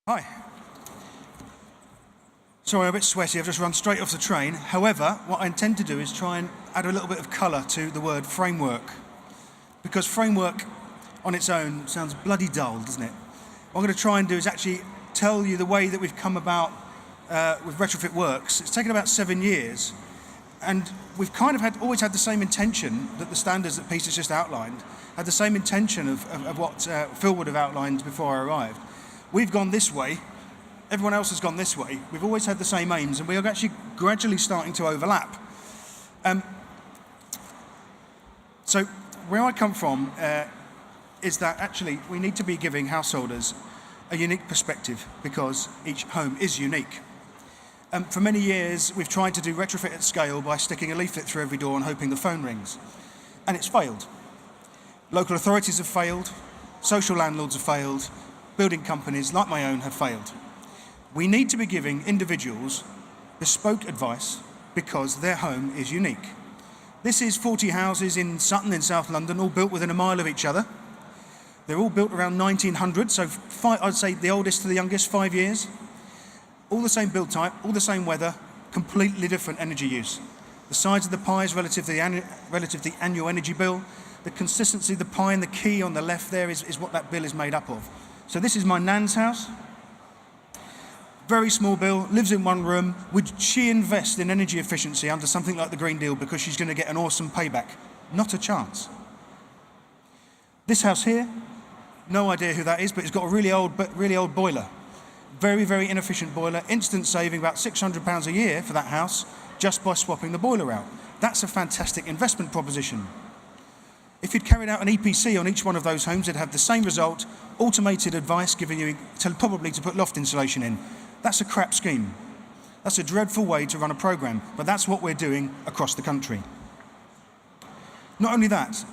Hi. Sorry, I'm a bit sweaty. I've just run straight off the train. However, what I intend to do is try and add a little bit of colour to the word framework, because framework on its own sounds bloody dull, doesn't it? What I'm going to try and do is actually tell you the way that we've come about with RetrofitWorks. It's taken about 7 years, and we've kind of always had the same intention, that the standards that Peter's just outlined had the same intention of what Phil would have outlined before I arrived. We've gone this way, everyone else has gone this way. We've always had the same aims, and we are actually gradually starting to overlap. So where I come from is that actually we need to be giving householders a unique perspective, because each home is unique. For many years, we've tried to do retrofit at scale by sticking a leaflet through every door and hoping the phone rings. And it's failed. Local authorities have failed, social landlords have failed, building companies like my own have failed. We need to be giving individuals bespoke advice because their home is unique. This is 40 houses in Sutton in South London, all built within a mile of each other. They're all built around 1900, so I'd say the oldest to the youngest, 5 years. All the same build type, all the same weather, completely different energy use. The size of the pies relative to the annual energy bill, the consistency of the pie and the key on the left there is what that bill is made up of. So this is my nan's house. Very small bill, lives in one room. Would she invest in energy efficiency under something like the Green Deal because she's going to get an awesome payback? Not a chance. This house here, no idea who that is, but it's got a really old boiler. Very, very inefficient boiler, instant saving about £600 a year for that house just by swapping the boiler out. That's a fantastic investment proposition. If you'd carried out an EPC on each one of those homes, it'd have the same result, automated advice giving you probably to put loft insulation in. That's a crap scheme. That's a dreadful way to run a programme, but that's what we're doing across the country. Not only that,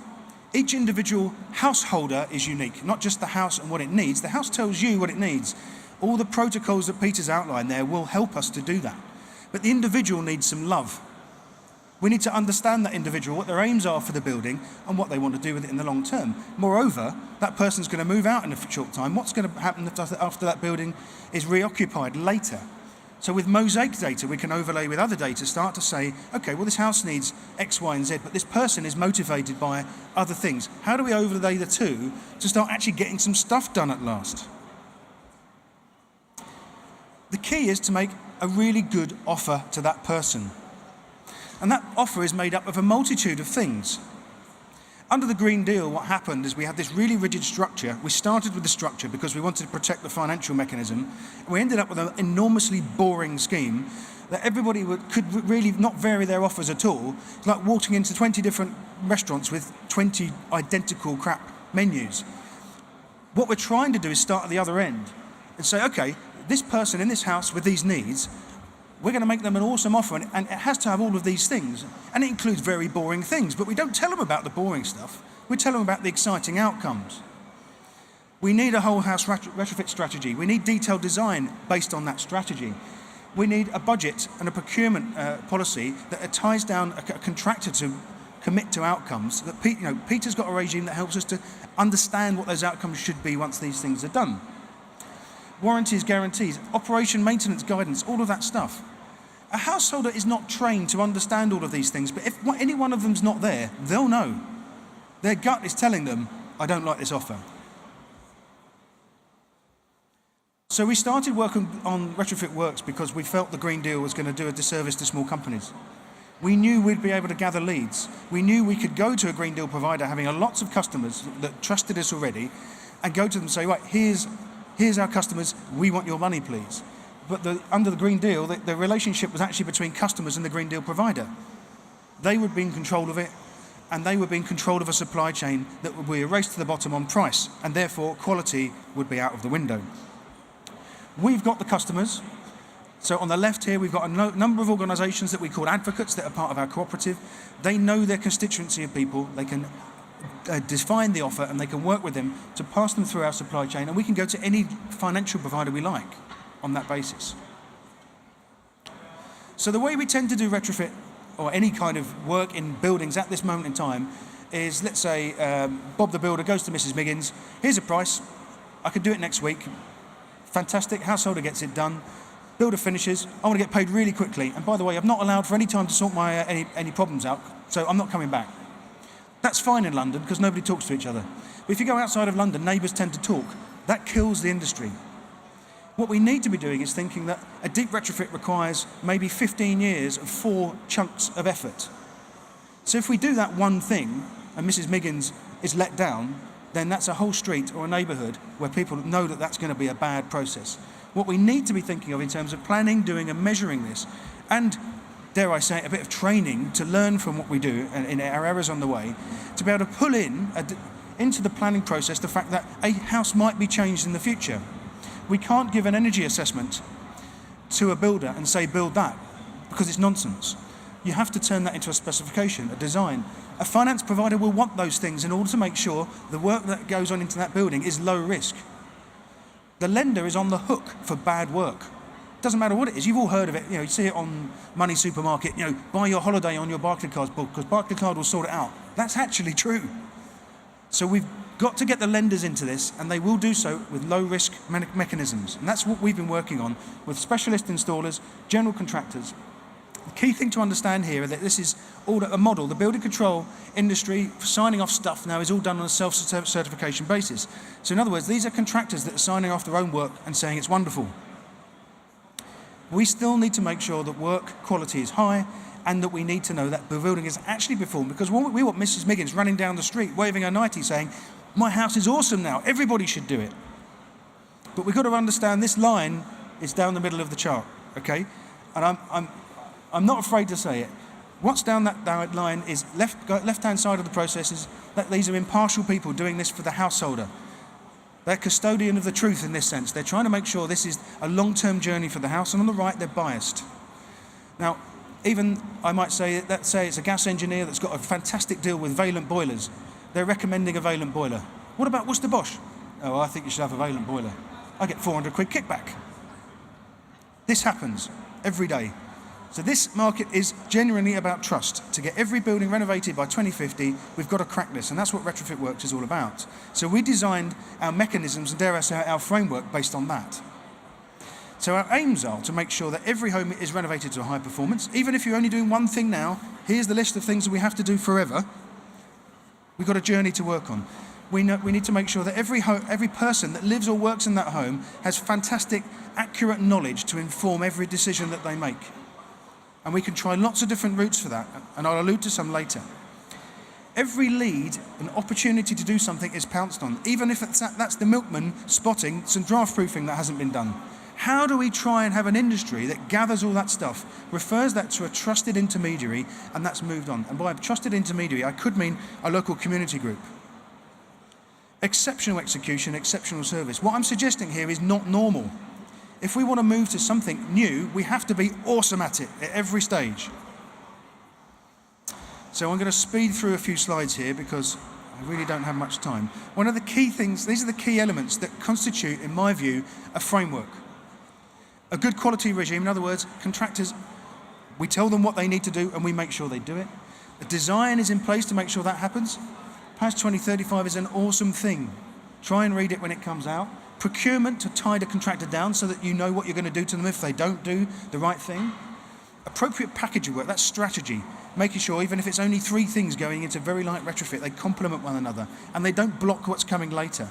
each individual householder is unique, not just the house and what it needs. The house tells you what it needs. All the protocols that Peter's outlined there will help us to do that. But the individual needs some love. We need to understand that individual, what their aims are for the building and what they want to do with it in the long term. Moreover, that person's going to move out in a short time. What's going to happen after that building is reoccupied later? So with mosaic data, we can overlay with other data, start to say, okay, well, this house needs X, Y, and Z, but this person is motivated by other things. How do we overlay the two to start actually getting some stuff done at last? The key is to make a really good offer to that person. And that offer is made up of a multitude of things. Under the Green Deal, what happened is we had this really rigid structure. We started with the structure because we wanted to protect the financial mechanism. And we ended up with an enormously boring scheme that everybody could really not vary their offers at all. It's like walking into 20 different restaurants with 20 identical crap menus. What we're trying to do is start at the other end and say, okay, this person in this house with these needs, we're going to make them an awesome offer, and it has to have all of these things. And it includes very boring things, but we don't tell them about the boring stuff. We tell them about the exciting outcomes. We need a whole house retrofit strategy. We need detailed design based on that strategy. We need a budget and a procurement policy that ties down a contractor to commit to outcomes. That Peter's got a regime that helps us to understand what those outcomes should be once these things are done. Warranties, guarantees, operation maintenance guidance, all of that stuff. A householder is not trained to understand all of these things, but if any one of them's not there, they'll know. Their gut is telling them, I don't like this offer. So we started working on RetrofitWorks because we felt the Green Deal was going to do a disservice to small companies. We knew we'd be able to gather leads. We knew we could go to a Green Deal provider having lots of customers that trusted us already and go to them and say, right, here's our customers, we want your money, please. But under the Green Deal, the relationship was actually between customers and the Green Deal provider. They would be in control of it, and they would be in control of a supply chain that would be a race to the bottom on price, and therefore quality would be out of the window. We've got the customers. So on the left here, we've got a number of organisations that we call advocates that are part of our cooperative. They know their constituency of people. They can define the offer, and they can work with them to pass them through our supply chain, and we can go to any financial provider we like on that basis. So the way we tend to do retrofit or any kind of work in buildings at this moment in time is, let's say Bob the builder goes to Mrs. Miggins, here's a price, I could do it next week, Fantastic, householder gets it done. Builder finishes, I want to get paid really quickly. And by the way, I've not allowed for any time to sort my any problems out, so I'm not coming back. That's fine in London because nobody talks to each other. But if you go outside of London, neighbours tend to talk. That kills the industry. What we need to be doing is thinking that a deep retrofit requires maybe 15 years of 4 chunks of effort. So if we do that one thing and Mrs. Miggins is let down, then that's a whole street or a neighbourhood where people know that that's going to be a bad process. What we need to be thinking of in terms of planning, doing and measuring this, and dare I say it, a bit of training to learn from what we do and in our errors on the way, to be able to pull into the planning process the fact that a house might be changed in the future. We can't give an energy assessment to a builder and say build that, because it's nonsense. You have to turn that into a specification, a design. A finance provider will want those things in order to make sure the work that goes on into that building is low risk. The lender is on the hook for bad work. Doesn't matter what it is. You've all heard of it. You see it on Money Supermarket. Buy your holiday on your Barclaycard book because Barclaycard will sort it out. That's actually true. So we've got to get the lenders into this, and they will do so with low-risk mechanisms. And that's what we've been working on with specialist installers, general contractors. The key thing to understand here is that this is all a model. The building control industry for signing off stuff now is all done on a self-certification basis. So in other words, these are contractors that are signing off their own work and saying it's wonderful. We still need to make sure that work quality is high and that we need to know that the building is actually performed, because we want Mrs. Miggins running down the street waving her nightie saying, my house is awesome now, everybody should do it. But we've got to understand this line is down the middle of the chart, okay? And I'm not afraid to say it. What's down that line is left-hand side of the process is that these are impartial people doing this for the householder. They're custodian of the truth in this sense. They're trying to make sure this is a long-term journey for the house, and on the right, they're biased. Now, even I might say, let's say it's a gas engineer that's got a fantastic deal with Valent boilers. They're recommending a Valent boiler. What about Worcester Bosch? Oh, I think you should have a Valent boiler. I get 400 quid kickback. This happens every day. So this market is genuinely about trust. To get every building renovated by 2050, we've got to crack this, and that's what RetrofitWorks is all about. So we designed our mechanisms and, dare I say, our framework based on that. So our aims are to make sure that every home is renovated to a high performance. Even if you're only doing one thing now, here's the list of things that we have to do forever. We've got a journey to work on. We need to make sure that every person that lives or works in that home has fantastic, accurate knowledge to inform every decision that they make. And we can try lots of different routes for that, and I'll allude to some later. Every lead, an opportunity to do something is pounced on, even if that's the milkman spotting some draft proofing that hasn't been done. How do we try and have an industry that gathers all that stuff, refers that to a trusted intermediary, and that's moved on? And by a trusted intermediary, I could mean a local community group. Exceptional execution, exceptional service. What I'm suggesting here is not normal. If we want to move to something new, we have to be awesome at it at every stage. So I'm going to speed through a few slides here because I really don't have much time. One of the key things, these are the key elements that constitute, in my view, a framework. A good quality regime, in other words, contractors, we tell them what they need to do and we make sure they do it. A design is in place to make sure that happens. PAS 2035 is an awesome thing. Try and read it when it comes out. Procurement to tie the contractor down so that you know what you're going to do to them if they don't do the right thing. Appropriate package of work, that's strategy. Making sure even if it's only 3 things going into very light retrofit, they complement one another and they don't block what's coming later.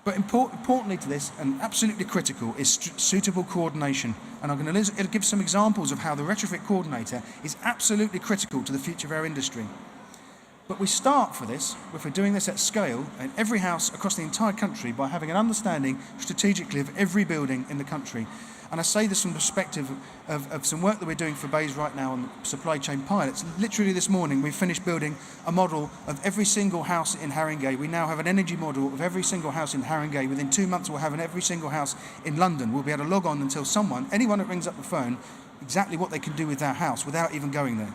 But importantly to this, and absolutely critical, is suitable coordination. And I'm going to give some examples of how the retrofit coordinator is absolutely critical to the future of our industry. But we start for this, if we're doing this at scale, in every house across the entire country, by having an understanding strategically of every building in the country. And I say this from the perspective of some work that we're doing for Bays right now on supply chain pilots. Literally this morning, we finished building a model of every single house in Haringey. We now have an energy model of every single house in Haringey. Within 2 months, we'll have every single house in London. We'll be able to log on and tell anyone that rings up the phone, exactly what they can do with their house without even going there.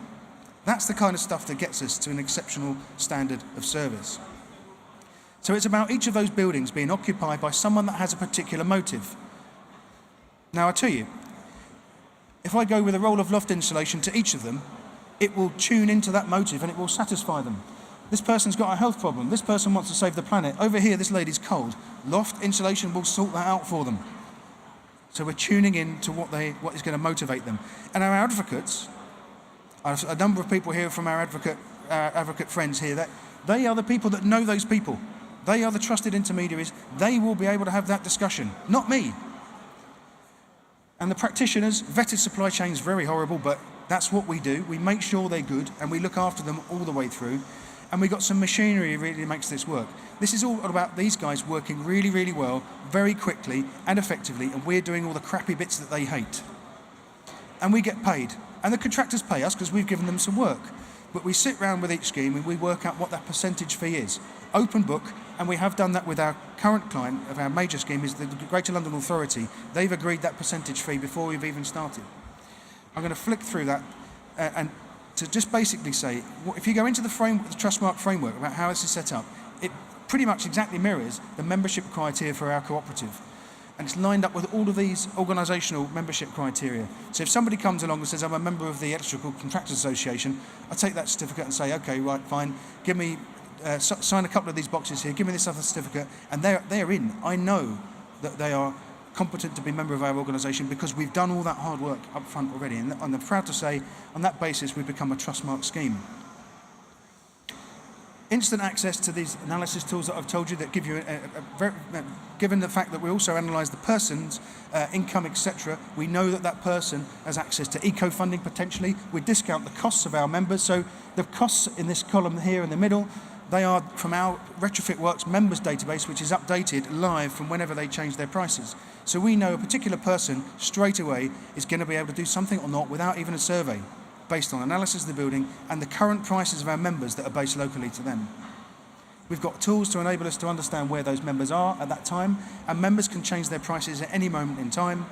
That's the kind of stuff that gets us to an exceptional standard of service. So it's about each of those buildings being occupied by someone that has a particular motive. Now, I tell you, if I go with a roll of loft insulation to each of them, it will tune into that motive and it will satisfy them. This person's got a health problem. This person wants to save the planet. Over here, this lady's cold. Loft insulation will sort that out for them. So we're tuning in to what is going to motivate them. And our advocates, a number of people here from our advocate friends here, that they are the people that know those people. They are the trusted intermediaries. They will be able to have that discussion, not me. And the practitioners, vetted supply chain is very horrible, but that's what we do. We make sure they're good and we look after them all the way through. And we've got some machinery that really makes this work. This is all about these guys working really, really well, very quickly and effectively, and we're doing all the crappy bits that they hate. And we get paid. And the contractors pay us because we've given them some work. But we sit round with each scheme and we work out what that percentage fee is. Open book, and we have done that with our current client of our major scheme, is the Greater London Authority. They've agreed that percentage fee before we've even started. I'm going to flick through that and to just basically say, if you go into the Trustmark framework about how this is set up, it pretty much exactly mirrors the membership criteria for our cooperative. And it's lined up with all of these organisational membership criteria. So if somebody comes along and says, I'm a member of the Electrical Contractors Association, I take that certificate and say, okay, right, fine, give me, sign a couple of these boxes here, give me this other certificate, and they're in. I know that they are competent to be a member of our organisation because we've done all that hard work up front already. And I'm proud to say, on that basis, we've become a Trustmark scheme. Instant access to these analysis tools that I've told you that give you, given the fact that we also analyse the person's income, etc., we know that that person has access to eco-funding potentially. We discount the costs of our members. So the costs in this column here in the middle, they are from our RetrofitWorks members database, which is updated live from whenever they change their prices. So we know a particular person straight away is going to be able to do something or not without even a survey, based on analysis of the building and the current prices of our members that are based locally to them. We've got tools to enable us to understand where those members are at that time, and members can change their prices at any moment in time.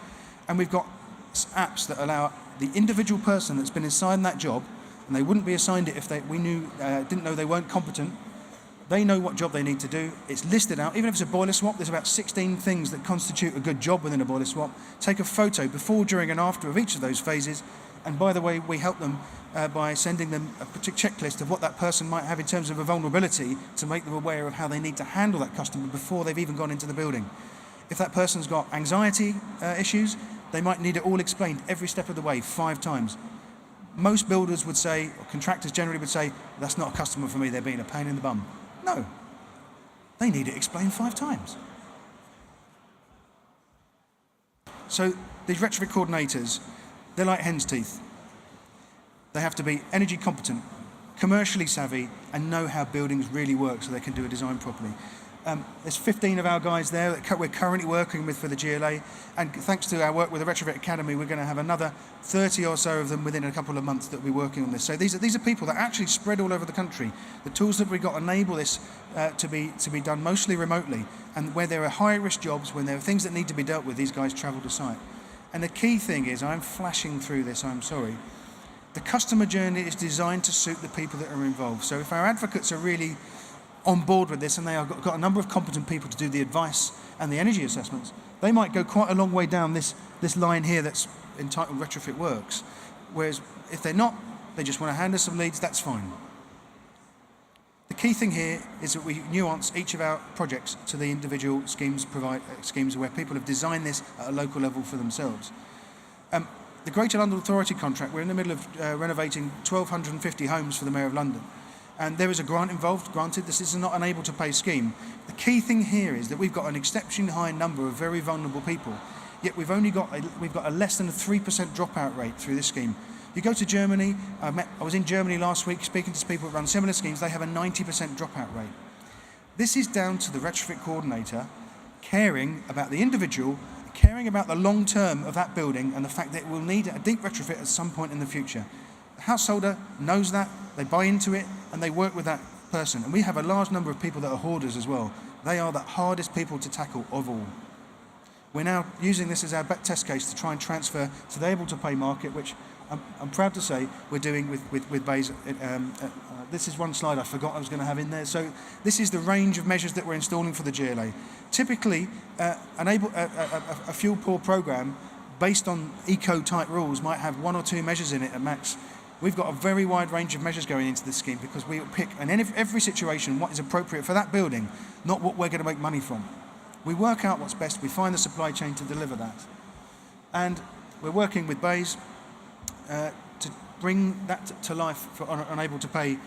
And we've got apps that allow the individual person that's been assigned that job, and they wouldn't be assigned it if didn't know they weren't competent. They know what job they need to do. It's listed out. Even if it's a boiler swap, there's about 16 things that constitute a good job within a boiler swap. Take a photo before, during and after of each of those phases. And by the way, we help them by sending them a particular checklist of what that person might have in terms of a vulnerability to make them aware of how they need to handle that customer before they've even gone into the building. If that person's got anxiety issues, they might need it all explained every step of the way 5 times. Most builders would say, or contractors generally would say, that's not a customer for me, they're being a pain in the bum. No, they need it explained 5 times. So these retrofit coordinators, they're like hen's teeth. They have to be energy competent, commercially savvy, and know how buildings really work so they can do a design properly. There's 15 of our guys there that we're currently working with for the GLA, and thanks to our work with the Retrofit Academy, we're going to have another 30 or so of them within a couple of months that will be working on this. So these are people that actually spread all over the country. The tools that we've got enable this to be done mostly remotely, and where there are high-risk jobs, when there are things that need to be dealt with, these guys travel to site. And the key thing is, I'm flashing through this, I'm sorry, the customer journey is designed to suit the people that are involved. So if our advocates are really on board with this and they have got a number of competent people to do the advice and the energy assessments, they might go quite a long way down this line here that's entitled RetrofitWorks. Whereas if they're not, they just want to hand us some leads, that's fine. The key thing here is that we nuance each of our projects to the individual schemes where people have designed this at a local level for themselves. The Greater London Authority contract, we're in the middle of renovating 1,250 homes for the Mayor of London. And there is a grant involved, granted, this is not an able-to-pay scheme. The key thing here is that we've got an exceptionally high number of very vulnerable people, yet we've got a less than a 3% dropout rate through this scheme. You go to Germany, I was in Germany last week speaking to people who run similar schemes, they have a 90% dropout rate. This is down to the retrofit coordinator caring about the individual, caring about the long term of that building and the fact that it will need a deep retrofit at some point in the future. The householder knows that, they buy into it, and they work with that person. And we have a large number of people that are hoarders as well. They are the hardest people to tackle of all. We're now using this as our test case to try and transfer to the able-to-pay market, which I'm proud to say we're doing with Bays. This is one slide I forgot I was going to have in there. So this is the range of measures that we're installing for the GLA. Typically, a fuel-poor programme based on eco-type rules might have 1 or 2 measures in it at max. We've got a very wide range of measures going into this scheme because we pick, and in every situation, what is appropriate for that building, not what we're going to make money from. We work out what's best, we find the supply chain to deliver that. And we're working with Bays to bring that to life on an able-to-pay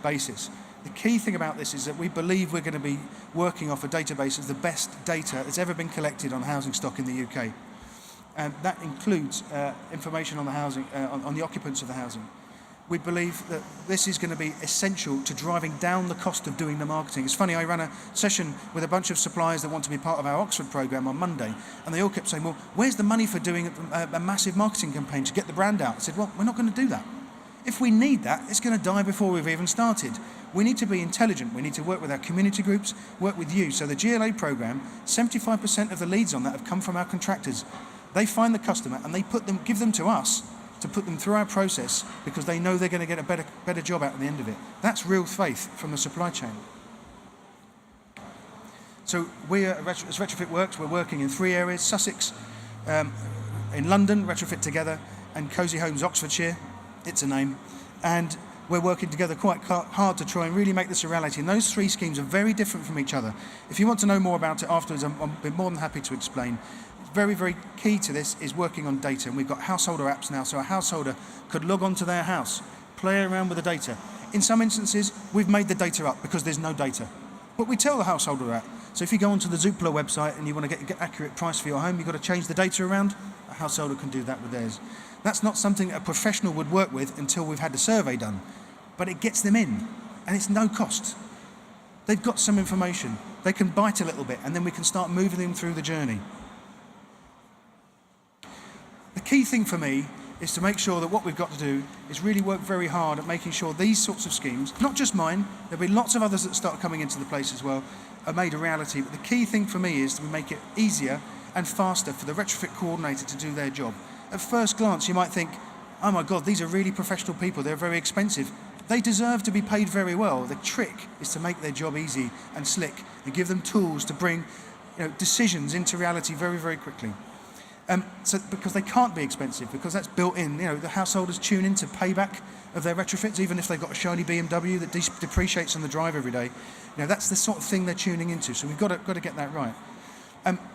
basis. The key thing about this is that we believe we're going to be working off a database of the best data that's ever been collected on housing stock in the UK. And that includes information on the housing, on the occupants of the housing. We believe that this is going to be essential to driving down the cost of doing the marketing. It's funny, I ran a session with a bunch of suppliers that want to be part of our Oxford programme on Monday, and they all kept saying, well, where's the money for doing a massive marketing campaign to get the brand out? I said, well, we're not going to do that. If we need that, it's going to die before we've even started. We need to be intelligent. We need to work with our community groups, work with you. So the GLA programme, 75% of the leads on that have come from our contractors. They find the customer and they give them to us to put them through our process because they know they're going to get a better job out at the end of it. That's real faith from the supply chain. So we as RetrofitWorks, we're working in 3 areas: Sussex, in London, Retrofit Together, and Cosy Homes Oxfordshire. It's a name. And we're working together quite hard to try and really make this a reality. And those 3 schemes are very different from each other. If you want to know more about it afterwards, I'll be more than happy to explain. Very, very key to this is working on data. And we've got householder apps now, so a householder could log on to their house, play around with the data. In some instances, we've made the data up because there's no data. But we tell the householder that. So if you go onto the Zoopla website and you want to get accurate price for your home, you've got to change the data around. A householder can do that with theirs. That's not something a professional would work with until we've had the survey done. But it gets them in, and it's no cost. They've got some information. They can bite a little bit, and then we can start moving them through the journey. The key thing for me is to make sure that what we've got to do is really work very hard at making sure these sorts of schemes, not just mine, there'll be lots of others that start coming into the place as well, are made a reality. But the key thing for me is to make it easier and faster for the retrofit coordinator to do their job. At first glance, you might think, oh my God, these are really professional people, they're very expensive. They deserve to be paid very well. The trick is to make their job easy and slick and give them tools to bring decisions into reality very, very quickly. Because they can't be expensive, because that's built in. The householders tune into payback of their retrofits, even if they've got a shiny BMW that depreciates on the drive every day. That's the sort of thing they're tuning into. So we've got to get that right.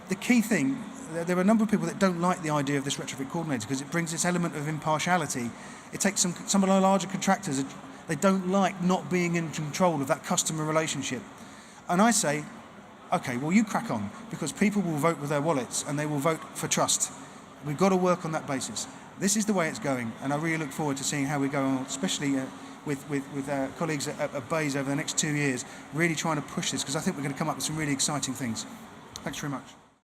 The key thing, there are a number of people that don't like the idea of this retrofit coordinator because it brings this element of impartiality. It takes some of the larger contractors, they don't like not being in control of that customer relationship. And I say, okay, well, you crack on, because people will vote with their wallets and they will vote for trust. We've got to work on that basis. This is the way it's going, and I really look forward to seeing how we go on, especially with our colleagues at Bays over the next 2 years, really trying to push this, because I think we're going to come up with some really exciting things. Thanks very much.